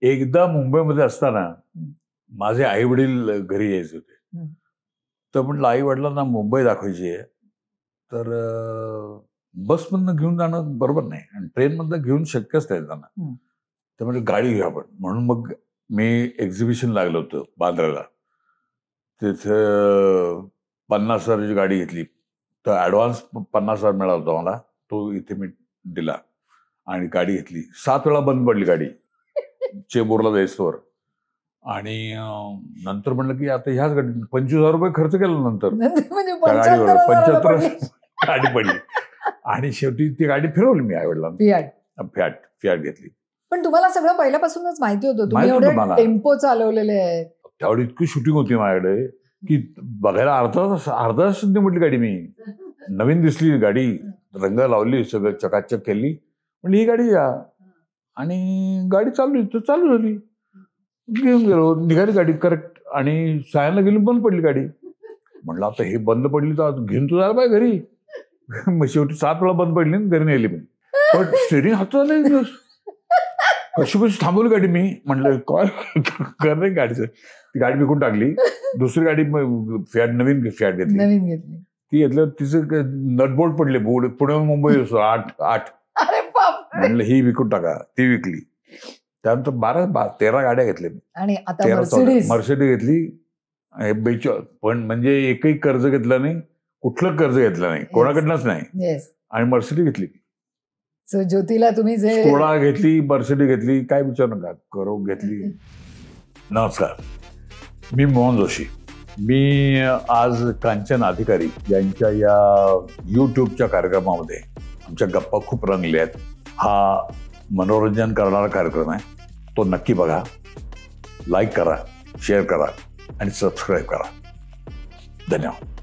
एकदा मुंबईमध्ये असताना माझे आई वडील घरी यायचे होते. तर म्हटलं आई वडिलांना मुंबई दाखवायची आहे, तर बसमधनं घेऊन जाणं बरोबर नाही आणि ट्रेनमधनं घेऊन शक्यच नाही त्यांना. तर म्हणजे गाडी घेऊ आपण. म्हणून मग मी एक्झिबिशन लागलं होतं बांद्राला. तिथे 50,000ची गाडी घेतली. तर ॲडव्हान्स 50,000 मिळाला होता मला. तो इथे मी दिला आणि गाडी घेतली. 7 वेळा बंद पडली गाडी चेंबूरला जायचोवर. आणि नंतर म्हणलं की आता ह्याच गाडी 25,000 रुपये खर्च केला नंतर गाडीवर. 75 गाडी पडली आणि शेवटी ती गाडी फिरवली मी आईवडिलांना. फियाट घेतली. पण तुम्हाला सगळं पहिल्यापासूनच माहिती होतं, तुम्ही एवढे टेम्पो चालवलेले आहेत. त्यावेळी इतकी शूटिंग होती माझ्याकडे की बघायला अर्धा तास म्हटली गाडी. मी नवीन दिसली गाडी, रंग लावली, सगळं चकाचक केली. म्हणजे ही गाडी या आणि गाडी चालू झाली. घेऊन गेलो, निघाली गाडी करेक्ट. आणि सायनला गेली, बंद पडली गाडी. म्हणलं आता हे बंद पडली तर घेऊन तू जायला पाहिजे घरी. मग शेवटी 7 वेळा बंद पडली, घरी नेली मी. पण स्टेरिंग हातात आलं दिवस. कशी थांबवली गाडी मी. म्हटलं काय कर नाही गाडीचं. ती गाडी विकून टाकली. दुसरी गाडी नवीन फियाट घेतली. ती घेतलं, तिचं नटबोल्ट पडले. पुण्याहून मुंबई 8. म्हणलं ही विकून टाका. ती विकली. त्यानंतर 13 गाड्या घेतल्या मी. आणि आता मर्सिडीज घेतली. पण म्हणजे एकही कर्ज घेतलं नाही, कुठलं कर्ज घेतलं नाही, कोणाकडनंच नाही. आणि मर्सिडीज घेतली. ज्योतीला तुम्ही स्कोडा घेतली, मर्सिडीज घेतली, काय विचार नका करू, घेतली. नमस्कार, मी मोहन जोशी. मी आज कांचन अधिकारी यांच्या या यूट्यूबच्या कार्यक्रमामध्ये आमच्या गप्पा खूप रंगल्या आहेत. हा मनोरंजन करणारा कार्यक्रम आहे. तो नक्की बघा, लाईक करा, शेअर करा आणि सबस्क्राईब करा. धन्यवाद.